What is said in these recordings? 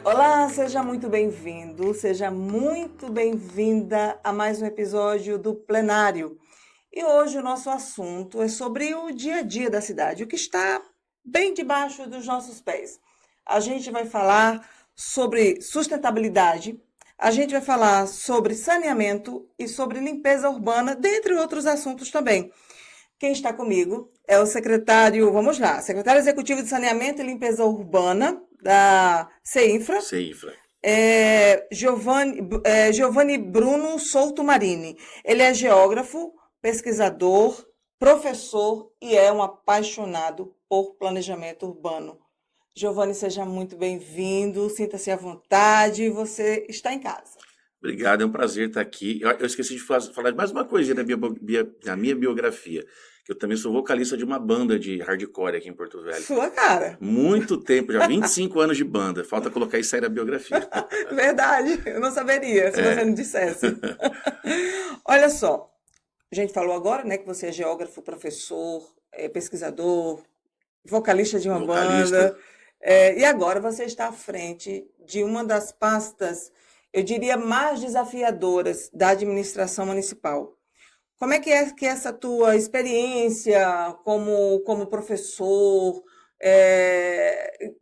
Olá, seja muito bem-vindo, seja muito bem-vinda a mais um episódio do Plenário. E hoje o nosso assunto é sobre o dia a dia da cidade, o que está bem debaixo dos nossos pés. A gente vai falar sobre sustentabilidade, a gente vai falar sobre saneamento e sobre limpeza urbana, dentre outros assuntos também. Quem está comigo é o secretário, vamos lá, secretário executivo de Saneamento e Limpeza Urbana da CEINFRA, Cifra. Giovanni Bruno Souto Marini. Ele é geógrafo, pesquisador, professor e é um apaixonado por planejamento urbano. Giovanni, seja muito bem-vindo, sinta-se à vontade, você está em casa. Obrigado, é um prazer estar aqui. Eu esqueci de falar de mais uma coisinha na minha biografia, que eu também sou vocalista de uma banda de hardcore aqui em Porto Velho. Sua cara. Muito tempo, já 25 anos de banda. Falta colocar isso aí na biografia. Verdade, eu não saberia se você É. não dissesse. Olha só, a gente falou agora, né, que você é geógrafo, professor, pesquisador, vocalista de uma Vocalista. banda, e agora você está à frente de uma das pastas, eu diria, mais desafiadoras da administração municipal. Como é que essa tua experiência como professor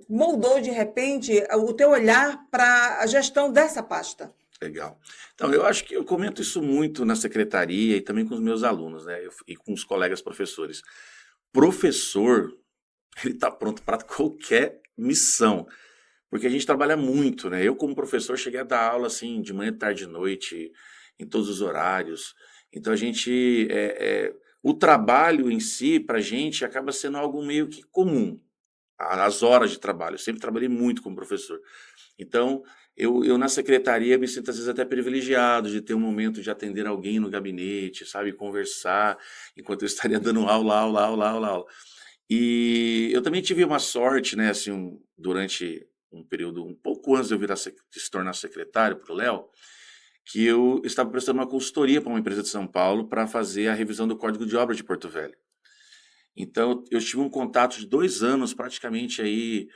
moldou de repente o teu olhar para a gestão dessa pasta? Legal. Então, eu acho que eu comento isso muito na secretaria e também com os meus alunos, né? E com os colegas professores. Professor, ele está pronto para qualquer missão. Porque a gente trabalha muito, né? Eu, como professor, cheguei a dar aula assim, de manhã, tarde e noite, em todos os horários. Então, o trabalho em si, para a gente, acaba sendo algo meio que comum, as horas de trabalho. Eu sempre trabalhei muito como professor. Então, eu na secretaria me sinto às vezes até privilegiado de ter um momento de atender alguém no gabinete, sabe? Conversar, enquanto eu estaria dando aula. E eu também tive uma sorte, né, assim, durante um período um pouco antes de eu de se tornar secretário para o Léo, que eu estava prestando uma consultoria para uma empresa de São Paulo para fazer a revisão do Código de Obras de Porto Velho. Então, eu tive um contato de 2 anos, praticamente aí,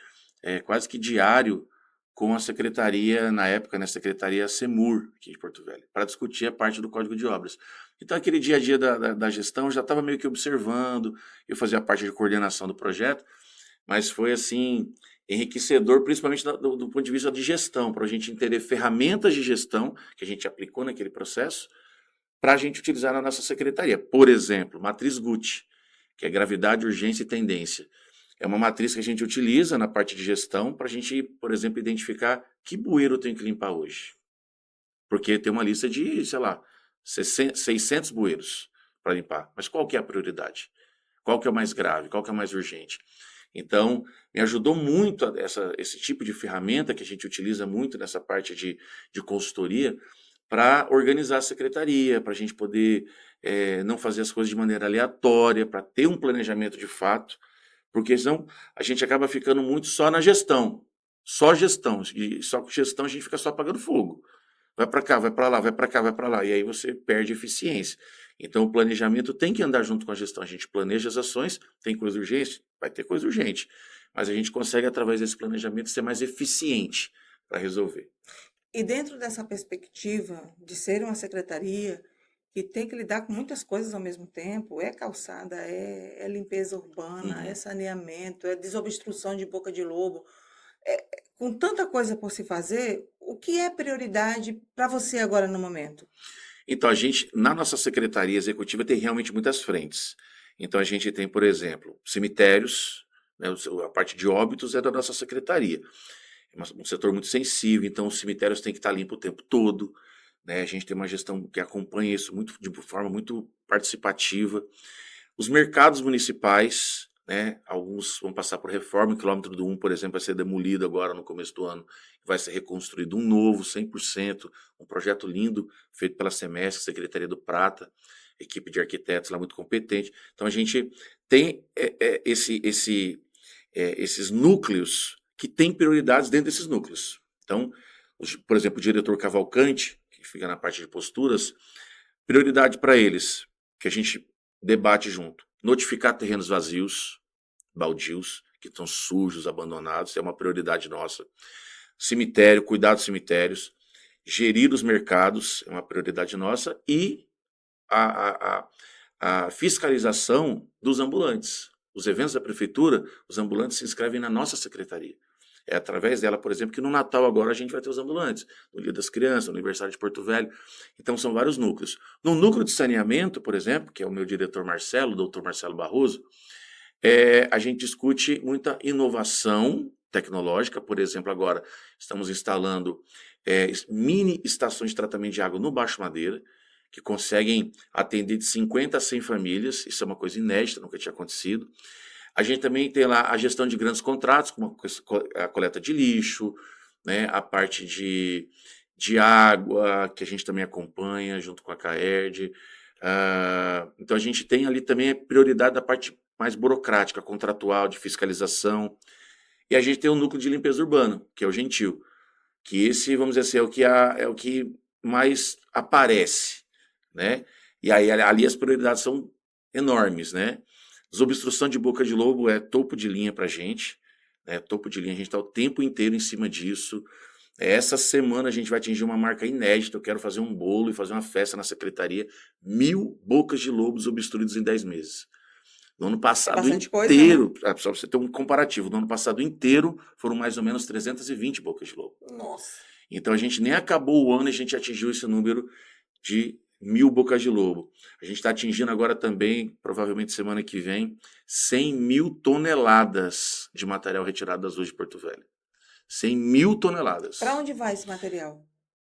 quase que diário, com a secretaria, na época, né, Secretaria Semur, aqui de Porto Velho, para discutir a parte do Código de Obras. Então, aquele dia a dia da gestão, eu já estava meio que observando, eu fazia parte de coordenação do projeto, mas foi, assim, enriquecedor, principalmente do ponto de vista de gestão, para a gente entender ferramentas de gestão que a gente aplicou naquele processo, para a gente utilizar na nossa secretaria. Por exemplo, matriz Gucci, que é gravidade, urgência e tendência. É uma matriz que a gente utiliza na parte de gestão para a gente, por exemplo, identificar que bueiro eu tenho que limpar hoje. Porque tem uma lista de, sei lá, 600 bueiros para limpar. Mas qual que é a prioridade? Qual que é o mais grave? Qual que é o mais urgente? Então, me ajudou muito esse tipo de ferramenta que a gente utiliza muito nessa parte de consultoria para organizar a secretaria, para a gente poder não fazer as coisas de maneira aleatória, para ter um planejamento de fato, porque senão a gente acaba ficando muito só na gestão, só gestão, e só com gestão a gente fica só apagando fogo. Vai para cá, vai para lá, vai para cá, vai para lá, e aí você perde eficiência. Então o planejamento tem que andar junto com a gestão. A gente planeja as ações, tem coisa urgente, vai ter coisa urgente, mas a gente consegue através desse planejamento ser mais eficiente para resolver. E dentro dessa perspectiva de ser uma secretaria que tem que lidar com muitas coisas ao mesmo tempo, é calçada, é limpeza urbana, é Uhum. saneamento, é desobstrução de boca de lobo, com tanta coisa por se fazer, o que é prioridade para você agora no momento? Então, a gente, na nossa secretaria executiva, tem realmente muitas frentes. Então, a gente tem, por exemplo, cemitérios, né, a parte de óbitos é da nossa secretaria. É um setor muito sensível, então os cemitérios têm que estar limpos o tempo todo. Né? A gente tem uma gestão que acompanha isso de forma muito participativa. Os mercados municipais, né, alguns vão passar por reforma, o quilômetro do 1, por exemplo, vai ser demolido agora no começo do ano, vai ser reconstruído um novo, 100%, um projeto lindo, feito pela SEMESC, Secretaria do Prata, equipe de arquitetos lá muito competente. Então a gente tem esses núcleos que têm prioridades dentro desses núcleos. Então, por exemplo, o diretor Cavalcante, que fica na parte de posturas, prioridade para eles, que a gente debate junto. Notificar terrenos vazios, baldios, que estão sujos, abandonados, é uma prioridade nossa. cemitério, cuidar dos cemitérios, gerir os mercados, é uma prioridade nossa, e a, a, a fiscalização dos ambulantes. Os eventos da prefeitura, os ambulantes se inscrevem na nossa secretaria. É através dela, por exemplo, que no Natal agora a gente vai ter os ambulantes, no Dia das Crianças, no aniversário de Porto Velho. Então são vários núcleos. No núcleo de saneamento, por exemplo, que é o meu diretor Marcelo, o doutor Marcelo Barroso, a gente discute muita inovação tecnológica. Por exemplo, agora estamos instalando mini estações de tratamento de água no Baixo Madeira, que conseguem atender de 50 a 100 famílias. Isso é uma coisa inédita, nunca tinha acontecido. A gente também tem lá a gestão de grandes contratos, como a coleta de lixo, né, a parte de água, que a gente também acompanha junto com a CAERD. Então a gente tem ali também a prioridade da parte mais burocrática, contratual, de fiscalização. E a gente tem o núcleo de limpeza urbana, que é o Gentil, que esse, vamos dizer assim, é o que mais aparece, né? E aí ali as prioridades são enormes, né? Desobstrução de boca de lobo é topo de linha para a gente, né? Topo de linha, a gente está o tempo inteiro em cima disso. Essa semana a gente vai atingir uma marca inédita. Eu quero fazer um bolo e fazer uma festa na secretaria. 1.000 bocas de lobo desobstruídas em 10 meses. No ano passado inteiro, coisa, né? Só para você ter um comparativo, no ano passado inteiro foram mais ou menos 320 bocas de lobo. Nossa. Então a gente nem acabou o ano e a gente atingiu esse número de 1.000 bocas de lobo. A gente está atingindo agora também, provavelmente semana que vem, 100.000 toneladas de material retirado das ruas de Porto Velho. 100.000 toneladas. Para onde vai esse material?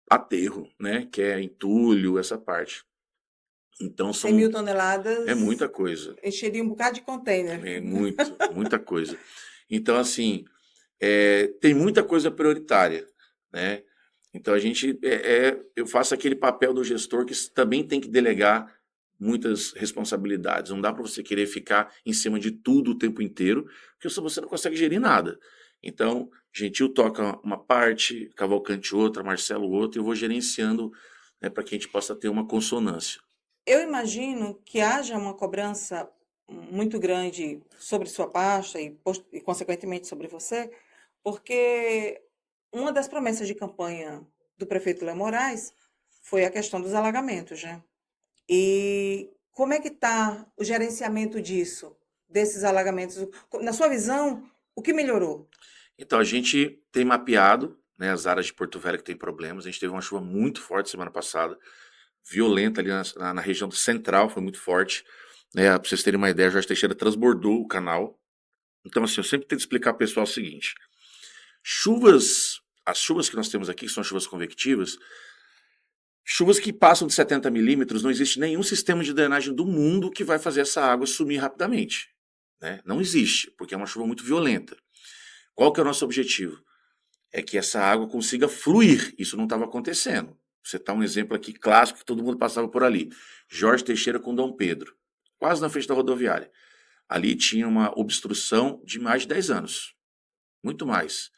Aterro, né? Que é entulho, essa parte. Então são 100.000 toneladas. É muita coisa. Encheria um bocado de container. É muita coisa. Então, assim, tem muita coisa prioritária, né? Então a gente eu faço aquele papel do gestor que também tem que delegar muitas responsabilidades. Não dá para você querer ficar em cima de tudo o tempo inteiro, porque você não consegue gerir nada. Então, Gentil toca uma parte, Cavalcante outra, Marcelo outra, e eu vou gerenciando, né, para que a gente possa ter uma consonância. Eu imagino que haja uma cobrança muito grande sobre sua pasta e consequentemente, sobre você, porque uma das promessas de campanha do prefeito Léo Moraes foi a questão dos alagamentos, né? E como é que está o gerenciamento desses alagamentos? Na sua visão, o que melhorou? Então, a gente tem mapeado, né, as áreas de Porto Velho que tem problemas. A gente teve uma chuva muito forte semana passada, violenta ali na região do central, foi muito forte. Né, para vocês terem uma ideia, o Jorge Teixeira transbordou o canal. Então, assim, eu sempre tento explicar para o pessoal o seguinte: as chuvas que nós temos aqui, que são chuvas convectivas, chuvas que passam de 70 milímetros, não existe nenhum sistema de drenagem do mundo que vai fazer essa água sumir rapidamente. Né? Não existe, porque é uma chuva muito violenta. Qual que é o nosso objetivo? É que essa água consiga fluir. Isso não estava acontecendo. Você está um exemplo aqui clássico que todo mundo passava por ali. Jorge Teixeira com Dom Pedro, quase na frente da rodoviária. Ali tinha uma obstrução de mais de 10 anos. Muito mais.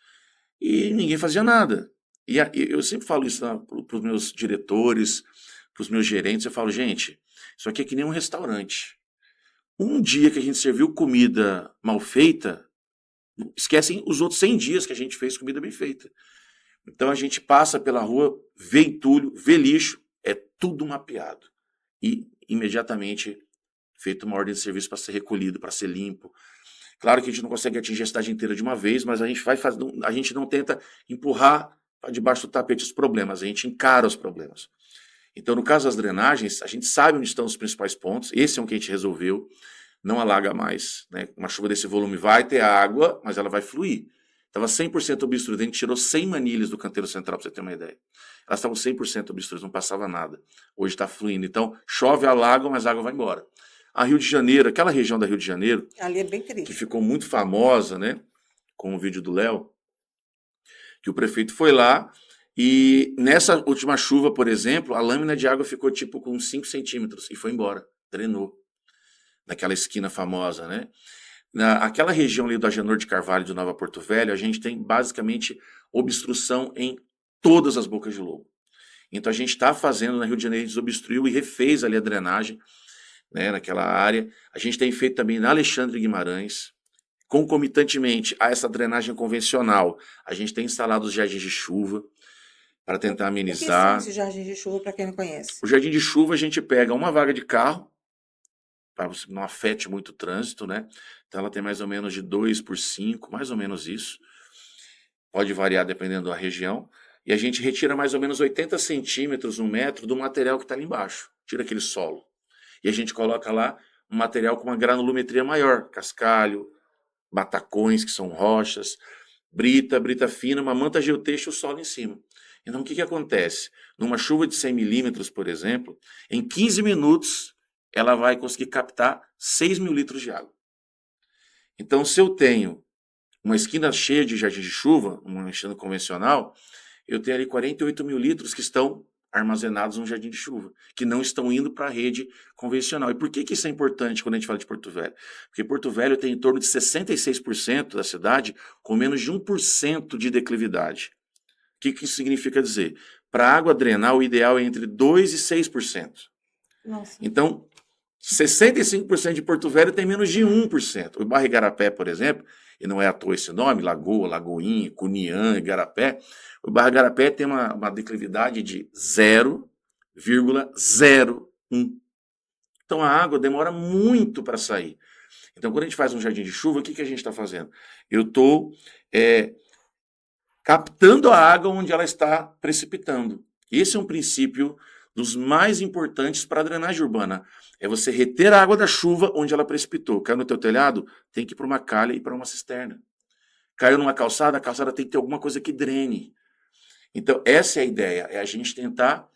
E ninguém fazia nada. E eu sempre falo isso para os meus diretores, para os meus gerentes. Eu falo, gente, isso aqui é que nem um restaurante. Um dia que a gente serviu comida mal feita, esquecem os outros 100 dias que a gente fez comida bem feita. Então a gente passa pela rua, vê entulho, vê lixo, é tudo mapeado. E imediatamente feito uma ordem de serviço para ser recolhido, para ser limpo. Claro que a gente não consegue atingir a cidade inteira de uma vez, mas a gente não tenta empurrar para debaixo do tapete os problemas, a gente encara os problemas. Então, no caso das drenagens, a gente sabe onde estão os principais pontos, esse é um que a gente resolveu, não alaga mais. Né? Uma chuva desse volume vai ter água, mas ela vai fluir. Estava 100% obstruída, a gente tirou 100 manilhas do canteiro central, para você ter uma ideia. Elas estavam 100% obstruídas, não passava nada. Hoje está fluindo. Então, chove, alaga, mas a água vai embora. A Rio de Janeiro, aquela região da Rio de Janeiro, ali é bem crítico, que ficou muito famosa, né, com o vídeo do Léo, que o prefeito foi lá e nessa última chuva, por exemplo, a lâmina de água ficou tipo com 5 centímetros e foi embora, drenou. Naquela esquina famosa, né? Naquela região ali do Agenor de Carvalho, de Nova Porto Velho, a gente tem basicamente obstrução em todas as bocas de lobo. Então a gente está fazendo na Rio de Janeiro, desobstruiu e refez ali a drenagem, né, naquela área. A gente tem feito também na Alexandre Guimarães, Concomitantemente a essa drenagem convencional, a gente tem instalado os jardins de chuva para tentar O que são amenizar. esses jardins de chuva, para quem não conhece? O jardim de chuva a gente pega uma vaga de carro, para você não afete muito o trânsito, né? Então ela tem mais ou menos de 2 por 5, mais ou menos isso. Pode variar dependendo da região. E a gente retira mais ou menos 80 centímetros, 1 metro do material que está ali embaixo. Tira aquele solo. E a gente coloca lá um material com uma granulometria maior. Cascalho, batacões, que são rochas, brita fina, uma manta geotêxtil, o solo em cima. Então o que acontece? Numa chuva de 100 milímetros, por exemplo, em 15 minutos ela vai conseguir captar 6 mil litros de água. Então se eu tenho uma esquina cheia de jardim de chuva, uma esquina convencional, eu tenho ali 48 mil litros que estão armazenados no jardim de chuva, que não estão indo para a rede convencional. E por que isso é importante quando a gente fala de Porto Velho? Porque Porto Velho tem em torno de 66% da cidade com menos de 1% de declividade. O que isso significa dizer? Para a água drenar, o ideal é entre 2% e 6%. Nossa. Então, 65% de Porto Velho tem menos de 1%. O bairro Igarapé, por exemplo, e não é à toa esse nome, Lagoa, Lagoinha, Cuniã, Igarapé, o bairro Igarapé tem uma declividade de 0,01. Então a água demora muito para sair. Então quando a gente faz um jardim de chuva, o que a gente está fazendo? Eu estou captando a água onde ela está precipitando. Esse é um princípio dos mais importantes para a drenagem urbana. É você reter a água da chuva onde ela precipitou. Caiu no teu telhado, tem que ir para uma calha e para uma cisterna. Caiu numa calçada, a calçada tem que ter alguma coisa que drene. Então, essa é a ideia, é a gente tentar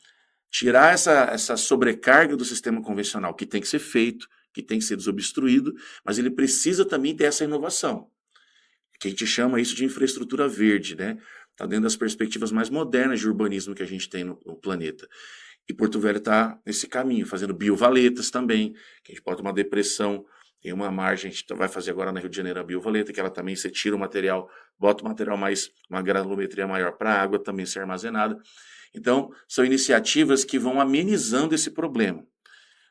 tirar essa sobrecarga do sistema convencional, que tem que ser feito, que tem que ser desobstruído, mas ele precisa também ter essa inovação, que a gente chama isso de infraestrutura verde, né? Está dentro das perspectivas mais modernas de urbanismo que a gente tem no planeta. E Porto Velho está nesse caminho, fazendo biovaletas também, que a gente pode ter uma depressão, tem uma margem, a gente vai fazer agora na Rio de Janeiro a biovaleta, que ela também, você tira o material, bota o material mais, uma granulometria maior para a água também ser armazenada. Então, são iniciativas que vão amenizando esse problema.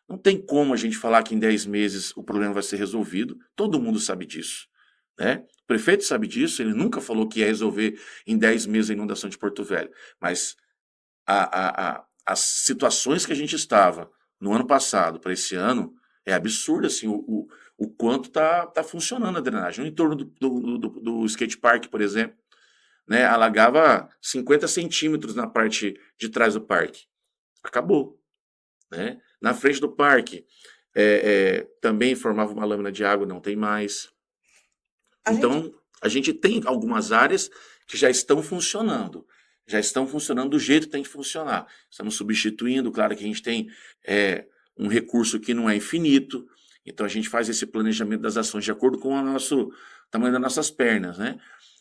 Não tem como a gente falar que em 10 meses o problema vai ser resolvido, todo mundo sabe disso, né? O prefeito sabe disso, ele nunca falou que ia resolver em 10 meses a inundação de Porto Velho, mas as situações que a gente estava no ano passado para esse ano é absurdo, assim, o quanto tá funcionando a drenagem. No entorno do skate park, por exemplo, né, alagava 50 centímetros na parte de trás do parque. Acabou. Né? Na frente do parque, também formava uma lâmina de água, não tem mais. Então, a gente tem algumas áreas que já estão funcionando do jeito que tem que funcionar. Estamos substituindo, claro que a gente tem um recurso que não é infinito, então a gente faz esse planejamento das ações de acordo com o tamanho das nossas pernas, né?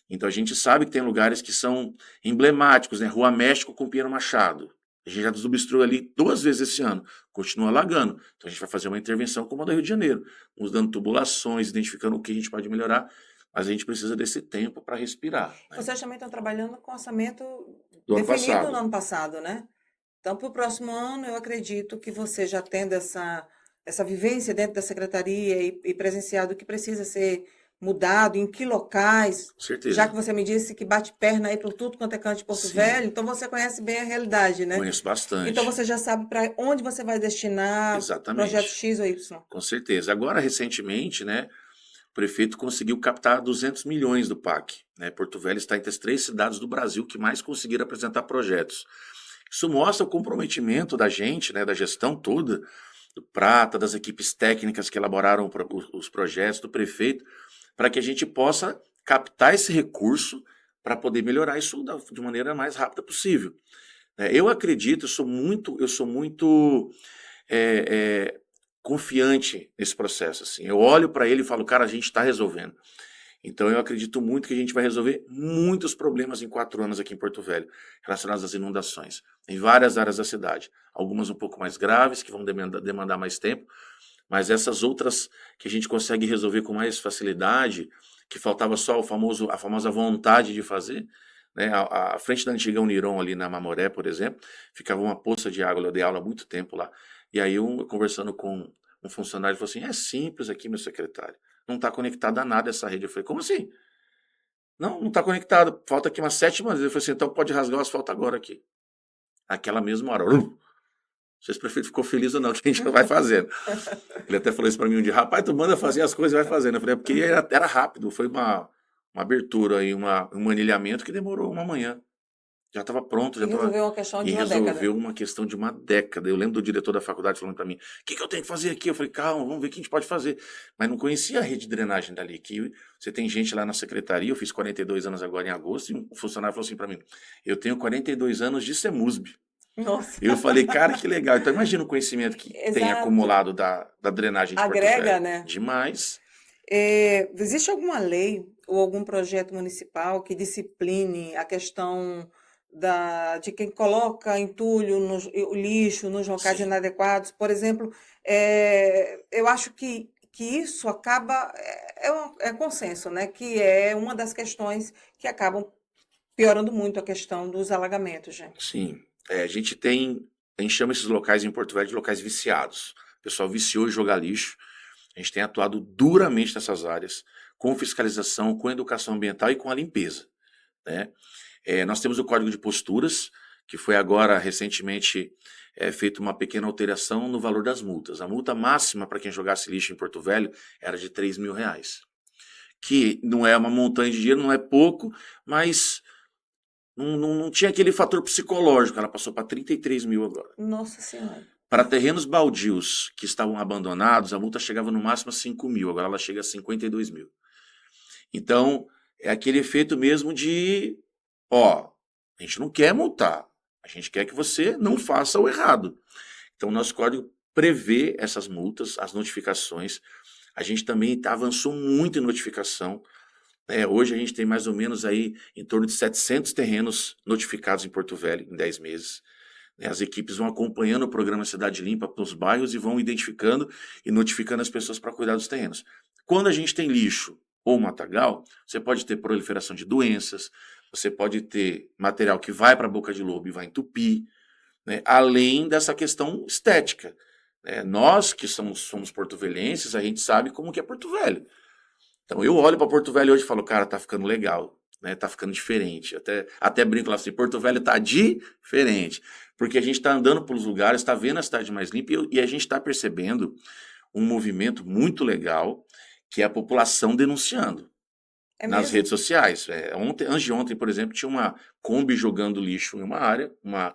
Então a gente sabe que tem lugares que são emblemáticos, né? Rua México com Pinheiro Machado. A gente já desobstruiu ali 2 vezes esse ano, continua alagando. Então a gente vai fazer uma intervenção como a do Rio de Janeiro, nos dando tubulações, identificando o que a gente pode melhorar, mas a gente precisa desse tempo para respirar. Né? Vocês também estão trabalhando com orçamento Do ano definido passado. no ano passado, né? Então, para o próximo ano, eu acredito que você já tendo essa vivência dentro da secretaria e presenciado o que precisa ser mudado, em que locais, Com certeza. já que você me disse que bate perna aí por tudo quanto é canto de Porto Sim. Velho, então você conhece bem a realidade, né? Conheço bastante. Então você já sabe para onde você vai destinar Exatamente. projeto X ou Y. Com certeza. Agora, recentemente, né, o prefeito conseguiu captar 200 milhões do PAC. Né? Porto Velho está entre as 3 cidades do Brasil que mais conseguiram apresentar projetos. Isso mostra o comprometimento da gente, né, da gestão toda, do Prata, das equipes técnicas que elaboraram os projetos, do prefeito, para que a gente possa captar esse recurso para poder melhorar isso de maneira mais rápida possível. Eu acredito, eu sou muito confiante nesse processo. Assim. Eu olho para ele e falo, cara, a gente está resolvendo. Então eu acredito muito que a gente vai resolver muitos problemas em 4 anos aqui em Porto Velho, relacionados às inundações, em várias áreas da cidade. Algumas um pouco mais graves, que vão demandar mais tempo, mas essas outras que a gente consegue resolver com mais facilidade, que faltava só a famosa vontade de fazer, né? A frente da antiga Uniron, ali na Mamoré, por exemplo, ficava uma poça de água, eu dei aula há muito tempo lá, e aí eu conversando com um funcionário, ele falou assim, é simples aqui, meu secretário, não está conectada a nada essa rede. Eu falei, como assim? Não está conectado, falta aqui umas 7 manzas. Eu falei assim, então pode rasgar o asfalto agora aqui. Naquela mesma hora. Não sei se o prefeito ficou feliz ou não, que a gente vai fazendo. Ele até falou isso para mim um dia, rapaz, tu manda fazer as coisas e vai fazendo. Eu falei, porque era rápido, foi uma abertura e um anilhamento que demorou uma manhã. Já estava pronto, já E estava. resolveu uma questão E de uma década. resolveu uma questão de uma década. Eu lembro do diretor da faculdade falando para mim: o que eu tenho que fazer aqui? Eu falei: calma, vamos ver o que a gente pode fazer. Mas não conhecia a rede de drenagem dali. Que você tem gente lá na secretaria, eu fiz 42 anos agora em agosto, e um funcionário falou assim para mim: eu tenho 42 anos de CEMUSB. Nossa. Eu falei: cara, que legal. Então imagina o conhecimento que tem Exato. acumulado da drenagem de Porto Agrega, Velho. né? Demais. Existe alguma lei ou algum projeto municipal que discipline a questão de quem coloca entulho, o lixo nos locais Sim. inadequados? Por exemplo, eu acho que isso acaba, é consenso, né? Que é uma das questões que acabam piorando muito a questão dos alagamentos, gente. Sim. A gente chama esses locais em Porto Velho de locais viciados. O pessoal viciou em jogar lixo. A gente tem atuado duramente nessas áreas, com fiscalização, com educação ambiental e com a limpeza, né? Nós temos o Código de Posturas, que foi agora, recentemente, feita uma pequena alteração no valor das multas. A multa máxima para quem jogasse lixo em Porto Velho era de R$ 3.000, que não é uma montanha de dinheiro, não é pouco, mas não tinha aquele fator psicológico. Ela passou para 33 mil agora. Nossa Senhora. Para terrenos baldios que estavam abandonados, a multa chegava no máximo a 5 mil, agora ela chega a 52 mil. Então, é aquele efeito mesmo de, a gente não quer multar, a gente quer que você não faça o errado. Então, o nosso código prevê essas multas, as notificações. A gente também avançou muito em notificação. Hoje a gente tem mais ou menos aí em torno de 700 terrenos notificados em Porto Velho em 10 meses. As equipes vão acompanhando o programa Cidade Limpa para os bairros e vão identificando e notificando as pessoas para cuidar dos terrenos. Quando a gente tem lixo ou matagal, você pode ter proliferação de doenças, você pode ter material que vai para a boca de lobo e vai entupir, né? Além dessa questão estética. Nós que somos porto-velhenses, a gente sabe como que é Porto Velho. Então eu olho para Porto Velho hoje e falo, cara, tá ficando legal. Né, tá ficando diferente. Até brinco lá assim, Porto Velho tá diferente. Porque a gente está andando pelos lugares, está vendo a cidade mais limpa e a gente está percebendo um movimento muito legal, que é a população denunciando nas redes sociais. Antes de ontem, por exemplo, tinha uma Kombi jogando lixo em uma área, uma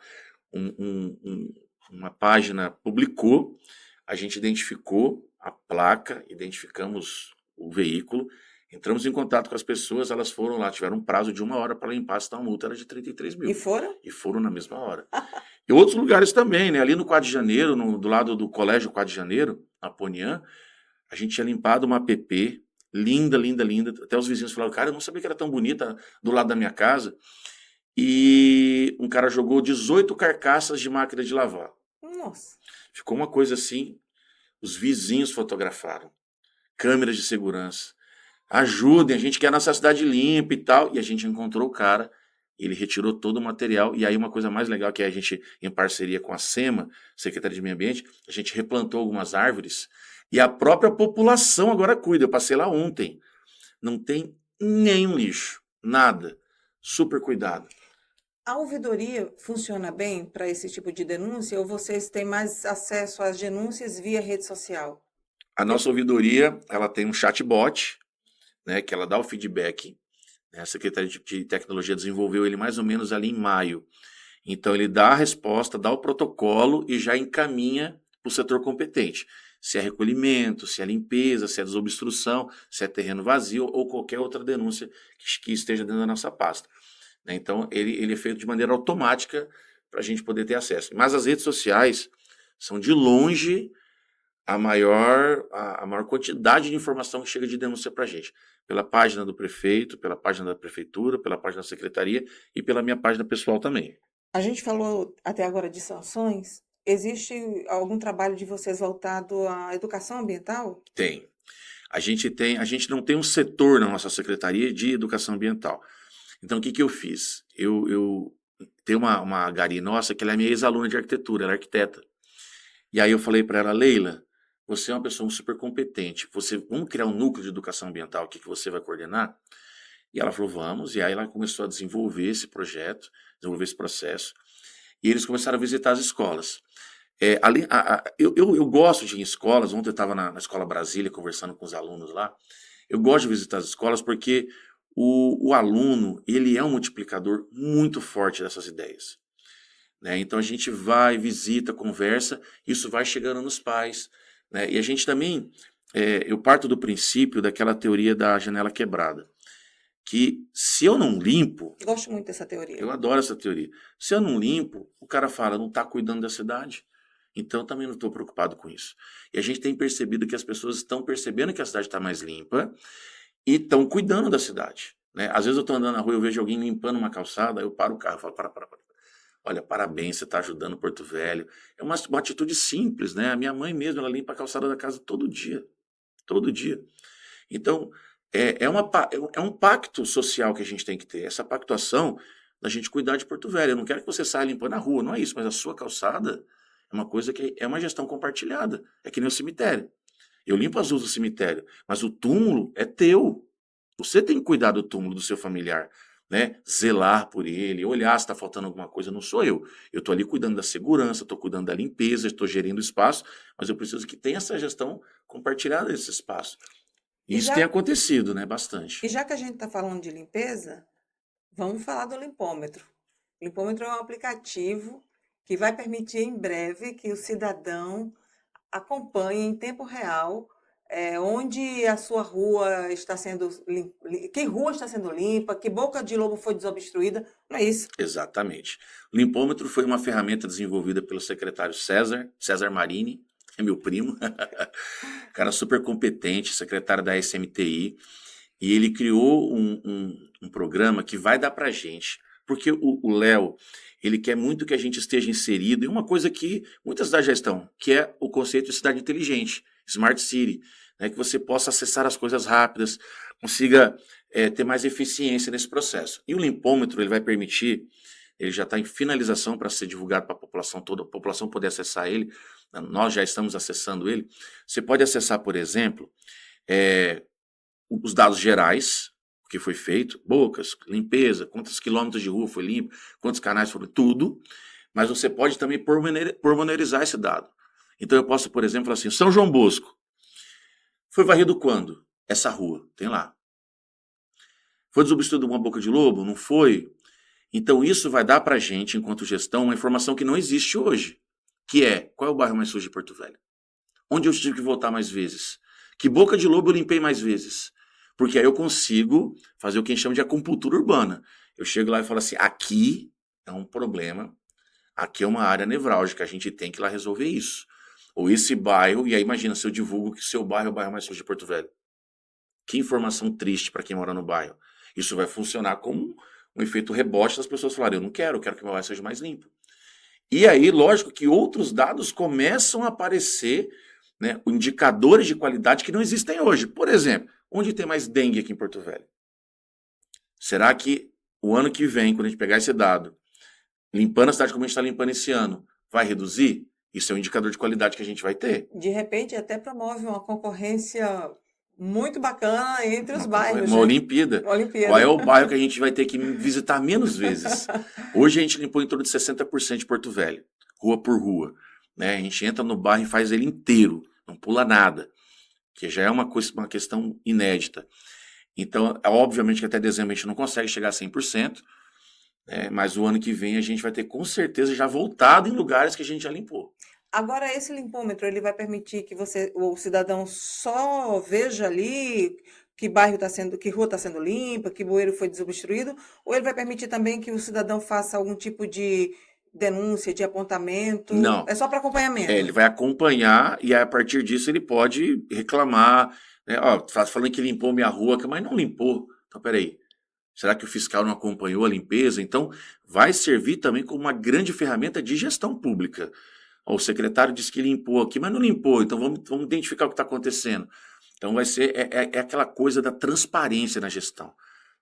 página publicou, a gente identificou a placa, identificamos o veículo, entramos em contato com as pessoas, elas foram lá, tiveram um prazo de 1 hora para limpar, senão a multa era de 33 mil. E foram? E foram na mesma hora. E outros lugares também, né? Ali no 4 de janeiro, do lado do Colégio 4 de janeiro, na Ponian, a gente tinha limpado uma app, linda, linda, linda. Até os vizinhos falaram, cara, eu não sabia que era tão bonita do lado da minha casa. E um cara jogou 18 carcaças de máquina de lavar. Nossa. Ficou uma coisa assim, os vizinhos fotografaram. Câmeras de segurança. Ajudem, a gente quer a nossa cidade limpa e tal. E a gente encontrou o cara, ele retirou todo o material. E aí uma coisa mais legal que é a gente, em parceria com a SEMA, Secretaria de Meio Ambiente, a gente replantou algumas árvores. E a própria população agora cuida. Eu passei lá ontem. Não tem nenhum lixo, nada. Super cuidado. A ouvidoria funciona bem para esse tipo de denúncia ou vocês têm mais acesso às denúncias via rede social? A nossa ouvidoria, ela tem um chatbot, né, que ela dá o feedback. A Secretaria de Tecnologia desenvolveu ele mais ou menos ali em maio. Então ele dá a resposta, dá o protocolo e já encaminha para o setor competente. Se é recolhimento, se é limpeza, se é desobstrução, se é terreno vazio ou qualquer outra denúncia que esteja dentro da nossa pasta. Então ele é feito de maneira automática para a gente poder ter acesso. Mas as redes sociais são de longe a maior quantidade de informação que chega de denúncia para a gente. Pela página do prefeito, pela página da prefeitura, pela página da secretaria e pela minha página pessoal também. A gente falou até agora de sanções. Existe algum trabalho de vocês voltado à educação ambiental? Tem. A gente não tem um setor na nossa secretaria de educação ambiental. Então, o que eu fiz? Eu tenho uma gari nossa que ela é minha ex-aluna de arquitetura, ela é arquiteta. E aí eu falei para ela, Leila, você é uma pessoa super competente, vamos criar um núcleo de educação ambiental aqui que você vai coordenar? E ela falou, vamos, e aí ela começou a desenvolver esse projeto, desenvolver esse processo, e eles começaram a visitar as escolas. Eu gosto de ir em escolas, ontem eu estava na Escola Brasília conversando com os alunos lá, eu gosto de visitar as escolas porque o aluno, ele é um multiplicador muito forte dessas ideias. Né? Então a gente vai, visita, conversa, isso vai chegando nos pais. Né? E a gente também, eu parto do princípio daquela teoria da janela quebrada, que se eu não limpo... Gosto muito dessa teoria. Eu adoro essa teoria. Se eu não limpo, o cara fala, não está cuidando da cidade. Então, também não estou preocupado com isso. E a gente tem percebido que as pessoas estão percebendo que a cidade está mais limpa e estão cuidando da cidade. Né? Às vezes eu estou andando na rua e eu vejo alguém limpando uma calçada, eu paro o carro e falo, para. Olha, parabéns, você está ajudando Porto Velho. É uma atitude simples, né? A minha mãe mesmo, ela limpa a calçada da casa todo dia. Todo dia. Então, é um pacto social que a gente tem que ter. Essa pactuação da gente cuidar de Porto Velho. Eu não quero que você saia limpando a rua, não é isso, mas a sua calçada é uma coisa que é uma gestão compartilhada. É que nem o cemitério. Eu limpo as ruas do cemitério, mas o túmulo é teu. Você tem que cuidar do túmulo do seu familiar, né? Zelar por ele, olhar se está faltando alguma coisa, não sou eu. Eu estou ali cuidando da segurança, estou cuidando da limpeza, estou gerindo o espaço, mas eu preciso que tenha essa gestão compartilhada desse espaço. E isso tem acontecido, né? Bastante. E já que a gente está falando de limpeza, vamos falar do limpômetro. O limpômetro é um aplicativo que vai permitir em breve que o cidadão acompanhe em tempo real onde a sua rua está sendo limpa, que rua está sendo limpa, que boca de lobo foi desobstruída, não é isso? Exatamente. O limpômetro foi uma ferramenta desenvolvida pelo secretário César Marini, é meu primo, cara super competente, secretário da SMTI, e ele criou um programa que vai dar pra gente, porque o Léo, ele quer muito que a gente esteja inserido em uma coisa que muitas cidades já estão, que é o conceito de cidade inteligente, Smart City, né, que você possa acessar as coisas rápidas, consiga ter mais eficiência nesse processo. E o limpômetro, ele vai permitir, ele já está em finalização para ser divulgado para a população toda, a população poder acessar ele, nós já estamos acessando ele. Você pode acessar, por exemplo, os dados gerais, o que foi feito, bocas, limpeza, quantos quilômetros de rua foi limpo, quantos canais foram, tudo, mas você pode também pormenorizar esse dado. Então eu posso, por exemplo, falar assim, São João Bosco, foi varrido quando? Essa rua, tem lá. Foi desobstruído uma boca de lobo? Não foi? Então isso vai dar pra gente, enquanto gestão, uma informação que não existe hoje, que é, qual é o bairro mais sujo de Porto Velho? Onde eu tive que voltar mais vezes? Que boca de lobo eu limpei mais vezes? Porque aí eu consigo fazer o que a gente chama de acupuntura urbana. Eu chego lá e falo assim, aqui é um problema, aqui é uma área nevrálgica, a gente tem que ir lá resolver isso. Ou esse bairro, e aí imagina se eu divulgo que seu bairro é o bairro mais sujo de Porto Velho. Que informação triste para quem mora no bairro. Isso vai funcionar como um efeito rebote das pessoas falarem, eu quero que meu bairro seja mais limpo. E aí, lógico que outros dados começam a aparecer, né, indicadores de qualidade que não existem hoje. Por exemplo, onde tem mais dengue aqui em Porto Velho? Será que o ano que vem, quando a gente pegar esse dado, limpando a cidade como a gente está limpando esse ano, vai reduzir? Isso é um indicador de qualidade que a gente vai ter. De repente, até promove uma concorrência muito bacana entre os bairros. Uma Olimpíada. Olimpíada. Qual é o bairro que a gente vai ter que visitar menos vezes? Hoje a gente limpou em torno de 60% de Porto Velho, rua por rua. Né? A gente entra no bairro e faz ele inteiro, não pula nada, que já é uma questão inédita. Então, obviamente que até dezembro a gente não consegue chegar a 100%, mas o ano que vem a gente vai ter com certeza já voltado em lugares que a gente já limpou. Agora, esse limpômetro, ele vai permitir que o cidadão só veja ali que bairro está sendo, que rua está sendo limpa, que bueiro foi desobstruído, ou ele vai permitir também que o cidadão faça algum tipo de denúncia, de apontamento? Não. É só para acompanhamento? Ele vai acompanhar e a partir disso ele pode reclamar, né? Ó, tá falando que limpou minha rua, mas não limpou. Então, peraí. Será que o fiscal não acompanhou a limpeza? Então, vai servir também como uma grande ferramenta de gestão pública. O secretário disse que limpou aqui, mas não limpou. Então, vamos identificar o que está acontecendo. Então, vai ser aquela coisa da transparência na gestão.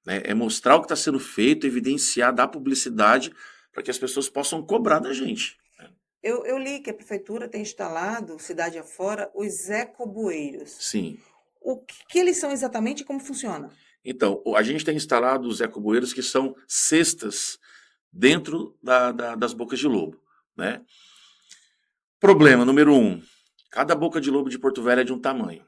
Né? É mostrar o que está sendo feito, evidenciar, dar publicidade para que as pessoas possam cobrar da gente. Eu li que a prefeitura tem instalado, cidade afora, os ecobueiros. Sim. O que eles são exatamente e como funciona? Então, a gente tem instalado os ecobueiros que são cestas dentro das bocas de lobo, né? Problema número 1. Cada boca de lobo de Porto Velho é de um tamanho.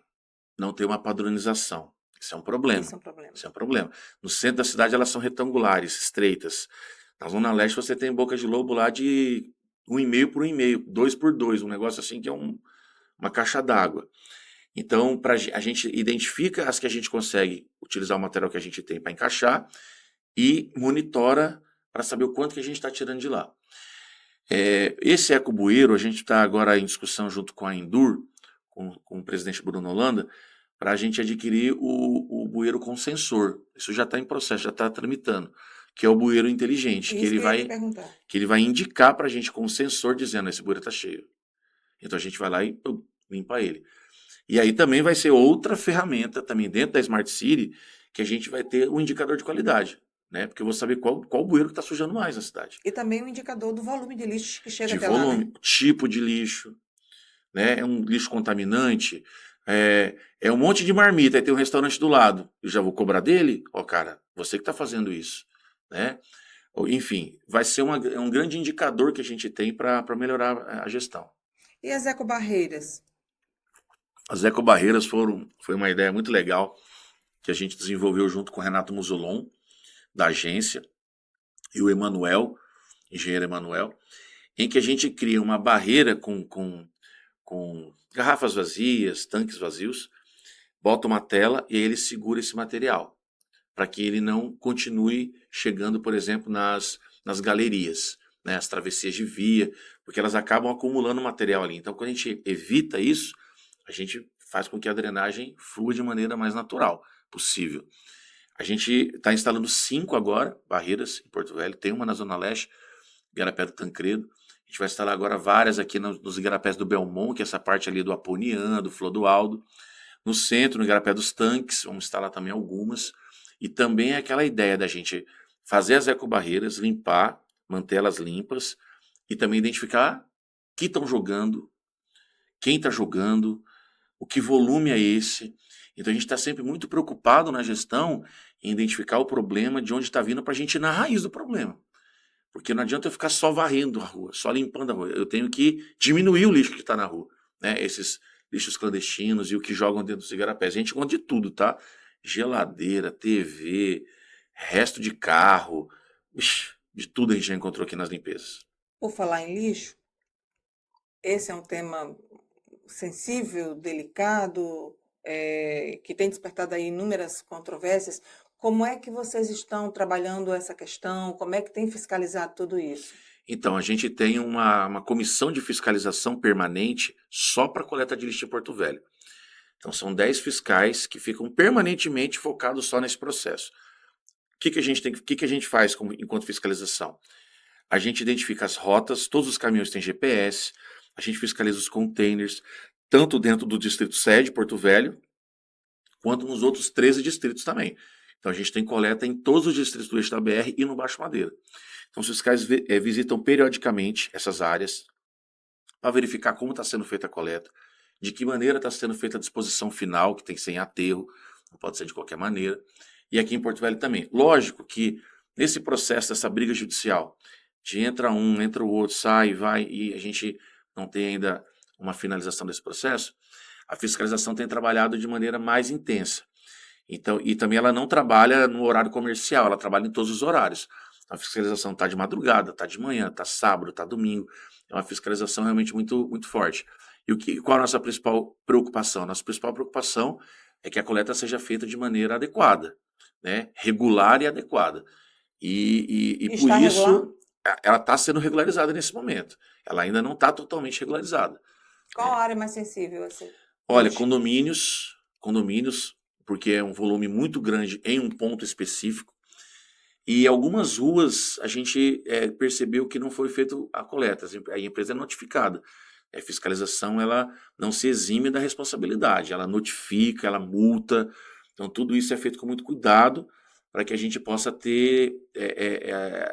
Não tem uma padronização. Isso é um problema. Isso é um problema. Isso é um problema. No centro da cidade elas são retangulares, estreitas. Na Zona Leste você tem boca de lobo lá de 1,5 por 1,5, 2 por 2, um negócio assim que é uma caixa d'água. Então, a gente identifica as que a gente consegue utilizar o material que a gente tem para encaixar e monitora para saber o quanto que a gente está tirando de lá. Esse ecobueiro, a gente está agora em discussão junto com a Endur, com o presidente Bruno Holanda, para a gente adquirir o bueiro com sensor. Isso já está em processo, já está tramitando, que é o bueiro inteligente, Isso que eu ia te perguntar. que ele vai indicar para a gente com o sensor dizendo esse bueiro está cheio. Então a gente vai lá e limpa ele. E aí também vai ser outra ferramenta também dentro da Smart City que a gente vai ter um indicador de qualidade, né? Porque eu vou saber qual bueiro que está sujando mais na cidade. E também o indicador do volume de lixo que chega De até lá, volume, né? tipo de lixo, né? É um lixo contaminante, é um monte de marmita, aí tem um restaurante do lado. Eu já vou cobrar dele? Ó, cara, você que está fazendo isso, né? Enfim, vai ser um grande indicador que a gente tem para melhorar a gestão. E as ecobarreiras? As ecobarreiras foi uma ideia muito legal que a gente desenvolveu junto com o Renato Musolon, da agência, e o engenheiro Emanuel, em que a gente cria uma barreira com garrafas vazias, tanques vazios, bota uma tela e aí ele segura esse material, para que ele não continue chegando, por exemplo, nas galerias, né, as travessias de via, porque elas acabam acumulando material ali. Então, quando a gente evita isso, a gente faz com que a drenagem flua de maneira mais natural possível. A gente está instalando 5 agora, barreiras em Porto Velho, tem uma na Zona Leste, Igarapé do Tancredo. A gente vai instalar agora várias aqui nos Igarapés do Belmont, que é essa parte ali do Aponian, do Flodoaldo. No centro, no Igarapé dos Tanques, vamos instalar também algumas. E também é aquela ideia da gente fazer as ecobarreiras, limpar, mantê-las limpas e também identificar que estão jogando, quem está jogando, o que volume é esse. Então a gente está sempre muito preocupado na gestão em identificar o problema, de onde está vindo, para a gente ir na raiz do problema. Porque não adianta eu ficar só varrendo a rua, só limpando a rua. Eu tenho que diminuir o lixo que está na rua, né? Esses lixos clandestinos e o que jogam dentro dos igarapés. A gente encontra de tudo, tá? Geladeira, TV, resto de carro, de tudo a gente já encontrou aqui nas limpezas. Por falar em lixo, esse é um tema sensível, delicado, que tem despertado aí inúmeras controvérsias. Como é que vocês estão trabalhando essa questão? Como é que tem fiscalizado tudo isso? Então, a gente tem uma comissão de fiscalização permanente só para coleta de lixo em Porto Velho. Então, são 10 fiscais que ficam permanentemente focados só nesse processo. O que a gente faz enquanto fiscalização? A gente identifica as rotas, todos os caminhões têm GPS, a gente fiscaliza os containers, tanto dentro do distrito sede, Porto Velho, quanto nos outros 13 distritos também. Então a gente tem coleta em todos os distritos do eixo da BR e no Baixo Madeira. Então os fiscais visitam periodicamente essas áreas para verificar como está sendo feita a coleta, de que maneira está sendo feita a disposição final, que tem que ser em aterro, não pode ser de qualquer maneira. E aqui em Porto Velho também. Lógico que nesse processo dessa briga judicial, de entra um, entra o outro, sai, vai, e a gente não tem ainda uma finalização desse processo, a fiscalização tem trabalhado de maneira mais intensa. Então, e também ela não trabalha no horário comercial, ela trabalha em todos os horários. A fiscalização está de madrugada, está de manhã, está sábado, está domingo. É uma fiscalização realmente muito, muito forte. E qual a nossa principal preocupação? Nossa principal preocupação é que a coleta seja feita de maneira adequada, né? Regular e adequada. E por isso, ela está sendo regularizada nesse momento. Ela ainda não está totalmente regularizada. Qual a área mais sensível assim? Olha, condomínios, porque é um volume muito grande em um ponto específico. E algumas ruas a gente percebeu que não foi feita a coleta, a empresa é notificada. A fiscalização ela não se exime da responsabilidade, ela notifica, ela multa. Então tudo isso é feito com muito cuidado para que a gente possa ter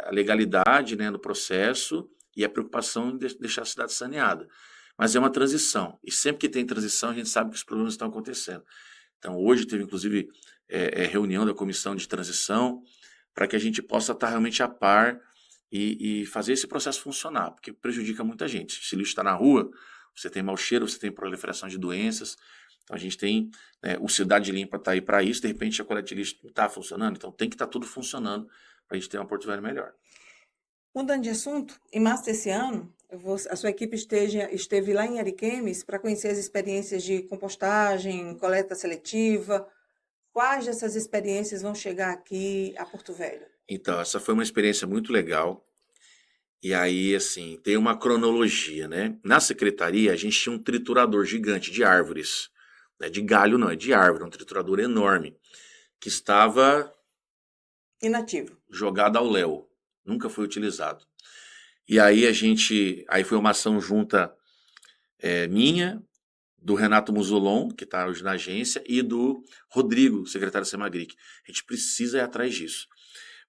a legalidade, né, no processo e a preocupação em deixar a cidade saneada. Mas é uma transição, e sempre que tem transição a gente sabe que os problemas estão acontecendo. Então hoje teve inclusive reunião da comissão de transição para que a gente possa estar realmente a par e fazer esse processo funcionar, porque prejudica muita gente. Se o lixo está na rua, você tem mau cheiro, você tem proliferação de doenças. Então a gente tem, o Cidade Limpa está aí para isso, de repente a coleta de lixo não está funcionando, então tem que estar tudo funcionando para a gente ter uma Porto Velho melhor. Mudando de assunto, em março desse ano, a sua equipe esteve lá em Ariquemes para conhecer as experiências de compostagem, coleta seletiva. Quais dessas experiências vão chegar aqui a Porto Velho? Então, essa foi uma experiência muito legal. E aí, assim, tem uma cronologia, né? Na secretaria, a gente tinha um triturador gigante de árvores. Não é de galho, não, é de árvore, um triturador enorme, que estava Inativo. jogado ao léu, nunca foi utilizado. E aí aí foi uma ação junta minha, do Renato Musolon, que está hoje na agência, e do Rodrigo, secretário da Semagric. A gente precisa ir atrás disso.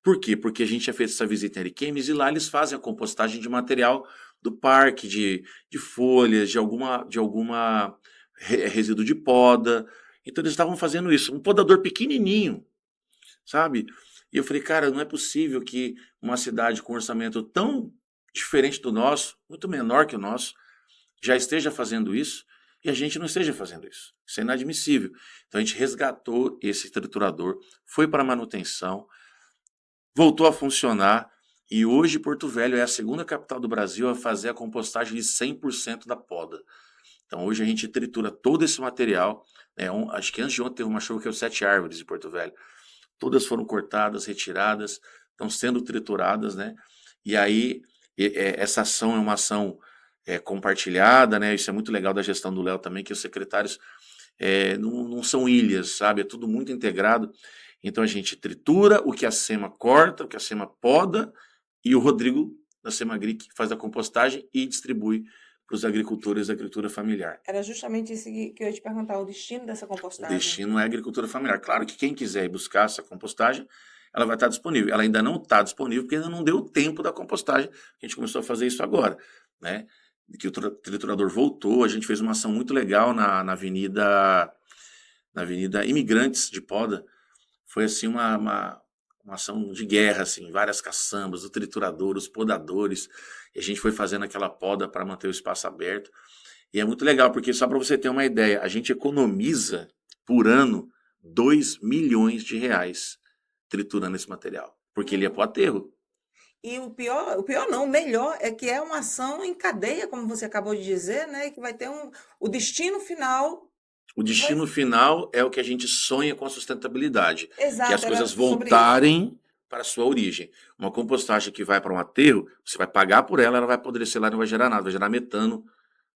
Por quê? Porque a gente tinha feito essa visita em Ariquemes e lá eles fazem a compostagem de material do parque, de folhas, de alguma resíduo de poda. Então eles estavam fazendo isso. Um podador pequenininho, sabe? E eu falei, cara, não é possível que uma cidade com um orçamento tão diferente do nosso, muito menor que o nosso, já esteja fazendo isso e a gente não esteja fazendo isso. Isso é inadmissível. Então a gente resgatou esse triturador, foi para a manutenção, voltou a funcionar e hoje Porto Velho é a segunda capital do Brasil a fazer a compostagem de 100% da poda. Então hoje a gente tritura todo esse material. Acho que antes de ontem teve uma chuva que eu 7 árvores de Porto Velho. Todas foram cortadas, retiradas, estão sendo trituradas, né? E aí essa ação é uma ação compartilhada, né? Isso é muito legal da gestão do Léo também, que os secretários não são ilhas, sabe? É tudo muito integrado. Então a gente tritura o que a SEMA corta, o que a SEMA poda, e o Rodrigo da Semagric faz a compostagem e distribui para os agricultores da agricultura familiar. Era justamente isso que eu ia te perguntar, o destino dessa O compostagem. destino é a agricultura familiar. Claro que quem quiser ir buscar essa compostagem, ela vai estar disponível. Ela ainda não está disponível porque ainda não deu tempo da compostagem. A gente começou a fazer isso agora, né? Que o triturador voltou, a gente fez uma ação muito legal na Avenida Imigrantes de Poda. Foi assim uma ação de guerra, assim, várias caçambas, o triturador, os podadores, e a gente foi fazendo aquela poda para manter o espaço aberto. E é muito legal, porque só para você ter uma ideia, a gente economiza por ano 2 milhões de reais triturando esse material, porque ele ia para o aterro. E o pior não, o melhor é que é uma ação em cadeia, como você acabou de dizer, né? Que vai ter o destino final. O destino final é o que a gente sonha com a sustentabilidade, Exato, que as era coisas sobre voltarem para a sua origem. Uma compostagem que vai para um aterro, você vai pagar por ela, ela vai apodrecer lá e não vai gerar nada, vai gerar metano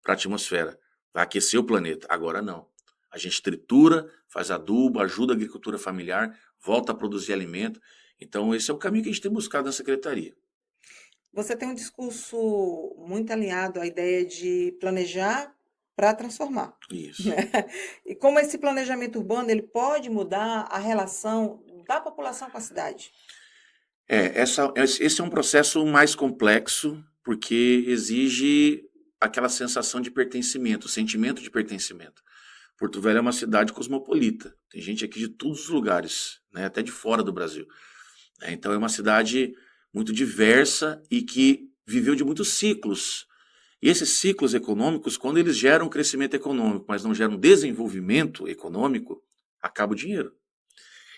para a atmosfera, vai aquecer o planeta. Agora não. A gente tritura, faz adubo, ajuda a agricultura familiar, volta a produzir alimento. Então esse é o caminho que a gente tem buscado na secretaria. Você tem um discurso muito alinhado à ideia de planejar para transformar, Isso. né? E como esse planejamento urbano ele pode mudar a relação da população com a cidade? Esse é um processo mais complexo, porque exige aquela sensação de pertencimento, o sentimento de pertencimento. Porto Velho é uma cidade cosmopolita, tem gente aqui de todos os lugares, né, até de fora do Brasil. Então é uma cidade muito diversa e que viveu de muitos ciclos. E esses ciclos econômicos, quando eles geram crescimento econômico, mas não geram desenvolvimento econômico, acaba o dinheiro.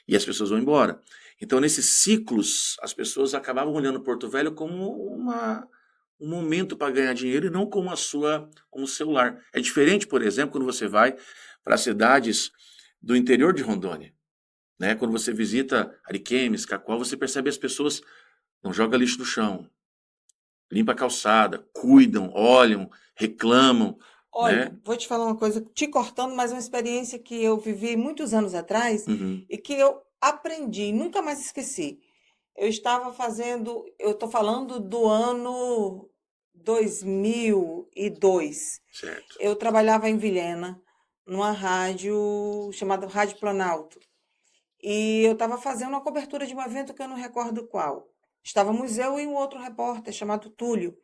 E as pessoas vão embora. Então, nesses ciclos, as pessoas acabavam olhando Porto Velho como um momento para ganhar dinheiro e não como como seu lar. É diferente, por exemplo, quando você vai para cidades do interior de Rondônia. Né? Quando você visita Ariquemes, Cacoal, você percebe as pessoas não jogam lixo no chão, limpa a calçada, cuidam, olham, reclamam. Olha, Né? vou te falar uma coisa, te cortando, mas uma experiência que eu vivi muitos anos atrás Uhum. e que eu aprendi, nunca mais esqueci. Eu estou falando do ano 2002. Certo. Eu trabalhava em Vilhena, numa rádio chamada Rádio Planalto. E eu estava fazendo uma cobertura de um evento que eu não recordo qual. Estávamos eu e um outro repórter chamado Túlio.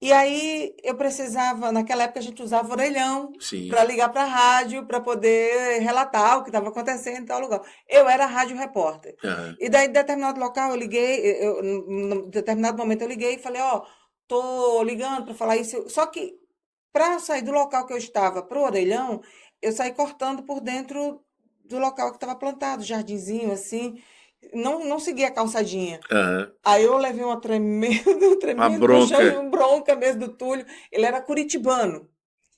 E aí eu precisava, naquela época a gente usava orelhão Sim. para ligar para a rádio, para poder relatar o que estava acontecendo em tal lugar. Eu era rádio repórter. Aham. E daí, em determinado local, eu liguei, em determinado momento eu liguei e falei, ó, tô ligando para falar isso. Só que para sair do local que eu estava para o orelhão, eu saí cortando por dentro do local que estava plantado, jardinzinho assim. Não seguia a calçadinha. Aham. Aí eu levei uma tremenda, um Uma tremendo puxão de bronca. um bronca mesmo do Túlio. Ele era curitibano.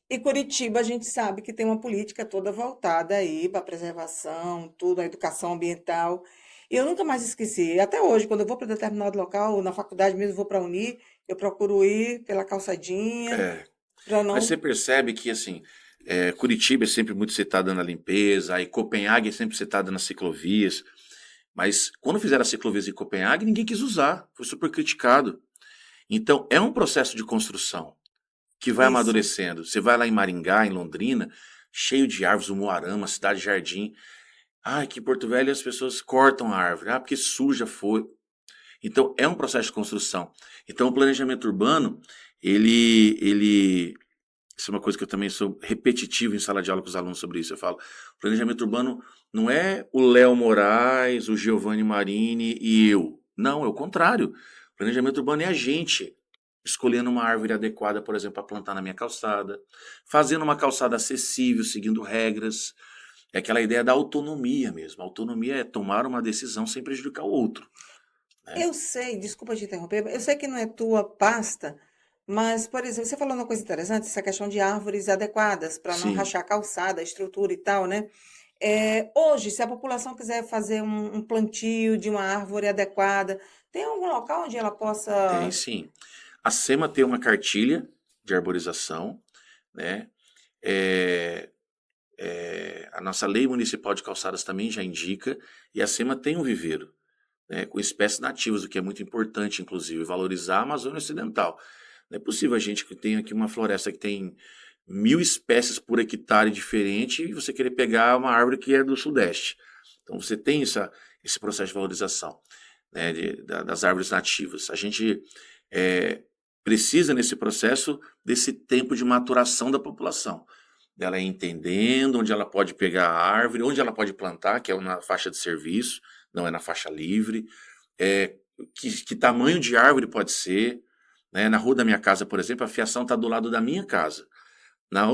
E Curitiba, a gente sabe que tem uma política toda voltada aí para a preservação, tudo, a educação ambiental. E eu nunca mais esqueci. Até hoje, quando eu vou para determinado local, na faculdade mesmo, vou para a Uni, eu procuro ir pela calçadinha, É. para Mas não. você percebe que, assim, Curitiba é sempre muito citada na limpeza, aí Copenhague é sempre citada nas ciclovias. Mas quando fizeram as ciclovias em Copenhague, ninguém quis usar, foi super criticado. Então, é um processo de construção que vai Isso. amadurecendo. Você vai lá em Maringá, em Londrina, cheio de árvores, o Moarama, cidade jardim. Ah, aqui em Porto Velho as pessoas cortam a árvore. Ah, porque suja foi. Então, é um processo de construção. Então, o planejamento urbano, ele isso é uma coisa que eu também sou repetitivo em sala de aula com os alunos sobre isso. Eu falo, planejamento urbano não é o Léo Moraes, o Giovanni Marini e eu. Não, é o contrário. Planejamento urbano é a gente escolhendo uma árvore adequada, por exemplo, para plantar na minha calçada, fazendo uma calçada acessível, seguindo regras. É aquela ideia da autonomia mesmo. A autonomia é tomar uma decisão sem prejudicar o outro, né? Eu sei, desculpa te interromper, eu sei que não é tua pasta, mas, por exemplo, você falou uma coisa interessante, essa questão de árvores adequadas para não Sim. rachar a calçada, a estrutura e tal, né? Hoje, se a população quiser fazer um plantio de uma árvore adequada, tem algum local onde ela Tem possa. sim. A SEMA tem uma cartilha de arborização, né? É, a nossa lei municipal de calçadas também já indica, e a SEMA tem um viveiro, né, com espécies nativas, o que é muito importante, inclusive, valorizar a Amazônia Ocidental. Não é possível a gente que tem aqui uma floresta que tem 1.000 espécies por hectare diferente e você querer pegar uma árvore que é do Sudeste. Então você tem esse processo de valorização, né, das árvores nativas. A gente é, precisa, nesse processo, desse tempo de maturação da população, dela ir entendendo onde ela pode pegar a árvore, onde ela pode plantar, que é na faixa de serviço, não é na faixa livre, é, que tamanho de árvore pode ser, né? Na rua da minha casa, por exemplo, a fiação está do lado da minha casa. No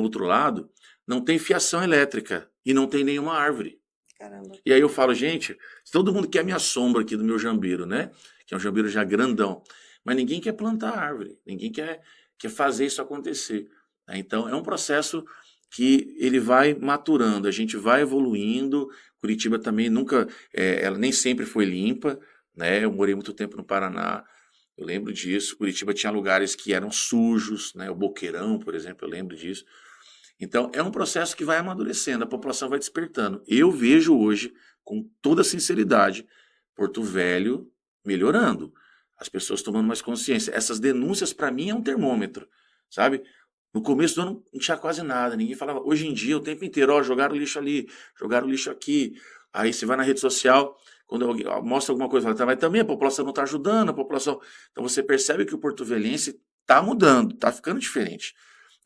outro lado, não tem fiação elétrica e não tem nenhuma árvore. Caramba. E aí eu falo, gente, todo mundo quer a minha sombra aqui do meu jambeiro, né? Que é um jambeiro já grandão. Mas ninguém quer plantar árvore, ninguém quer fazer isso acontecer, né? Então é um processo que ele vai maturando, a gente vai evoluindo. Curitiba também nunca, ela nem sempre foi limpa, né? Eu morei muito tempo no Paraná, eu lembro disso. Curitiba tinha lugares que eram sujos, né? O Boqueirão, por exemplo, eu lembro disso. Então, é um processo que vai amadurecendo, a população vai despertando. Eu vejo hoje, com toda sinceridade, Porto Velho melhorando, as pessoas tomando mais consciência. Essas denúncias, para mim, é um termômetro, sabe? No começo do ano não tinha quase nada, ninguém falava. Hoje em dia, o tempo inteiro, ó, jogaram lixo ali, jogaram lixo aqui. Aí você vai na rede social, quando alguém mostra alguma coisa, fala, tá, mas também a população não está ajudando, a população. Então você percebe que o porto-velhense está mudando, está ficando diferente.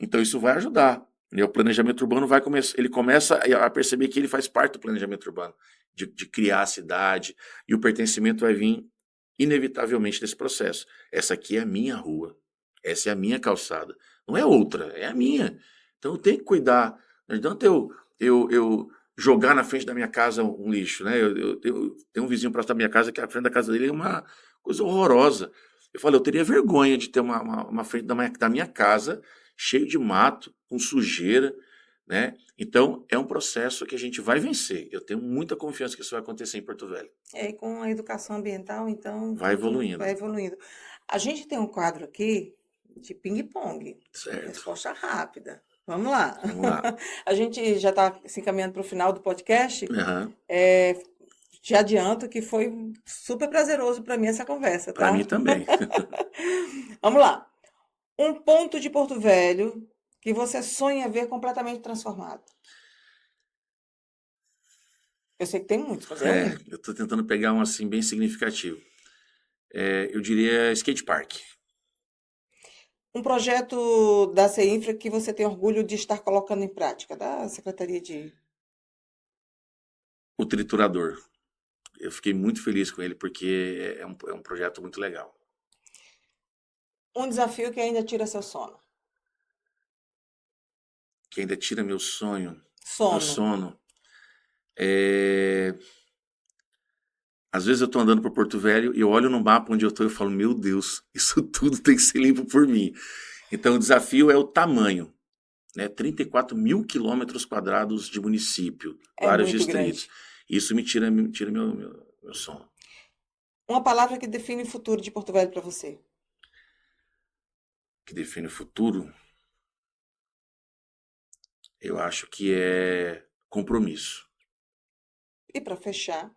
Então isso vai ajudar. E o planejamento urbano vai começar, ele começa a perceber que ele faz parte do planejamento urbano, de criar a cidade, e o pertencimento vai vir inevitavelmente desse processo. Essa aqui é a minha rua, essa é a minha calçada, não é outra, é a minha. Então eu tenho que cuidar. Não adianta eu jogar na frente da minha casa um lixo, né? Eu tenho um vizinho próximo da minha casa que a frente da casa dele é uma coisa horrorosa. Eu falei, eu teria vergonha de ter uma frente da minha casa cheio de mato, com sujeira, né? Então, é um processo que a gente vai vencer. Eu tenho muita confiança que isso vai acontecer em Porto Velho. E com a educação ambiental, então, Vai tudo evoluindo, vai evoluindo. A gente tem um quadro aqui de ping-pong, certo? resposta rápida. Vamos lá. Vamos lá. A gente já está se encaminhando para o final do podcast. Aham. É, te adianto que foi super prazeroso para mim essa conversa, Para mim tá? também. Vamos lá. Um ponto de Porto Velho que você sonha ver completamente transformado. Eu sei que tem muitos, mas é um. Eu estou tentando pegar um assim bem significativo. Eu diria skate park. Um projeto da CEINFRA que você tem orgulho de estar colocando em prática, da Secretaria de... O triturador. Eu fiquei muito feliz com ele porque é um projeto muito legal. Um desafio que ainda tira seu sono. Que ainda tira meu Sono. sono. Às vezes eu estou andando por Porto Velho e eu olho no mapa onde eu estou e falo, meu Deus, isso tudo tem que ser limpo por mim. Então o desafio é o tamanho, né? 34 mil quilômetros quadrados de município, É vários muito distritos. grande. Isso me tira meu sono. Uma palavra que define o futuro de Porto Velho para você. Que define o futuro, eu acho que é compromisso. E para fechar,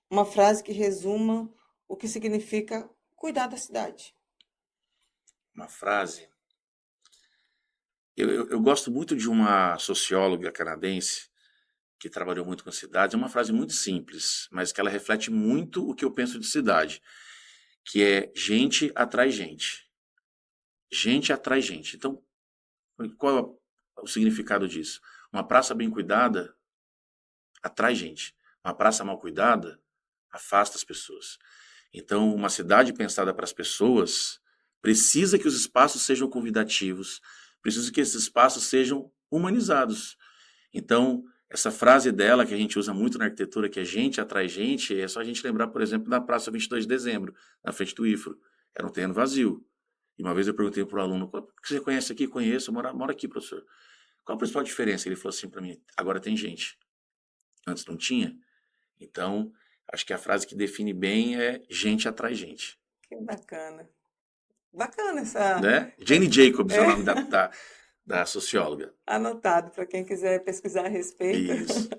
uma frase que resuma o que significa cuidar da cidade. Uma frase. Eu gosto muito de uma socióloga canadense que trabalhou muito com cidades. É uma frase muito simples, mas que ela reflete muito o que eu penso de cidade, que é gente atrai gente. Gente atrai gente. Então, qual é o significado disso? Uma praça bem cuidada atrai gente. Uma praça mal cuidada afasta as pessoas. Então, uma cidade pensada para as pessoas precisa que os espaços sejam convidativos, precisa que esses espaços sejam humanizados. Então, essa frase dela, que a gente usa muito na arquitetura, que é gente atrai gente, é só a gente lembrar, por exemplo, da Praça 22 de Dezembro, na frente do IFRO. Era um terreno vazio. E uma vez eu perguntei para o aluno, o que você conhece aqui? Conheço, moro aqui, professor. Qual a principal diferença? Ele falou assim para mim, agora tem gente. Antes não tinha. Então, acho que a frase que define bem é gente atrai gente. Que bacana. Bacana essa... Né? Jane Jacobs é o nome É, da socióloga. anotado para quem quiser pesquisar a respeito. Isso.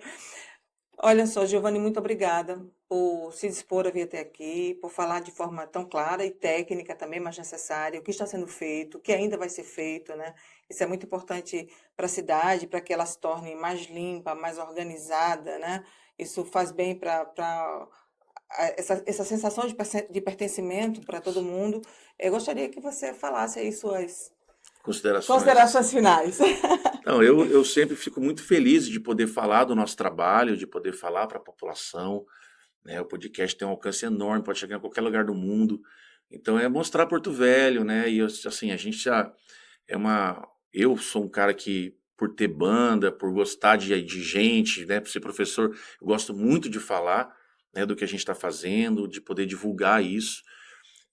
Olha só, Giovanni, muito obrigada por se dispor a vir até aqui, por falar de forma tão clara e técnica também, mas necessária, o que está sendo feito, o que ainda vai ser feito, né? Isso é muito importante para a cidade, para que ela se torne mais limpa, mais organizada, né? Isso faz bem para essa sensação de pertencimento para todo mundo. Eu gostaria que você falasse aí suas Considerações. considerações finais. Então, eu sempre fico muito feliz de poder falar do nosso trabalho, de poder falar para a população. Né? O podcast tem um alcance enorme, pode chegar em qualquer lugar do mundo. Então, é mostrar Porto Velho, né? E assim, a gente já é uma. Eu sou um cara que, por ter banda, por gostar de gente, né? Por ser professor, eu gosto muito de falar, né, do que a gente está fazendo, de poder divulgar isso.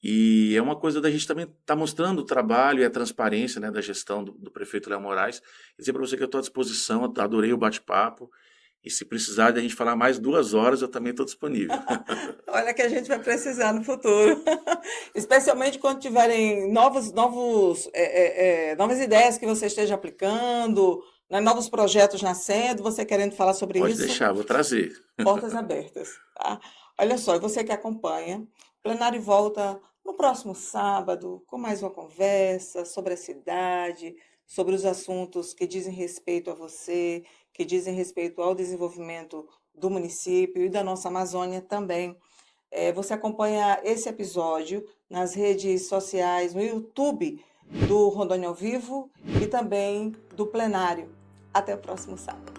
E é uma coisa da gente também estar tá mostrando o trabalho e a transparência, né, da gestão do prefeito Léo Moraes. E dizer para você que eu estou à disposição, eu adorei o bate-papo. E se precisar de a gente falar mais 2 horas, eu também estou disponível. Olha que a gente vai precisar no futuro. Especialmente quando tiverem novas ideias que você esteja aplicando, né, novos projetos nascendo, você querendo falar sobre Pode isso, deixar, vou trazer. portas abertas, tá? Olha só, e você que acompanha, o plenário volta no próximo sábado com mais uma conversa sobre a cidade, sobre os assuntos que dizem respeito a você, que dizem respeito ao desenvolvimento do município e da nossa Amazônia também. Você acompanha esse episódio nas redes sociais, no YouTube do Rondônia ao Vivo e também do plenário. Até o próximo sábado.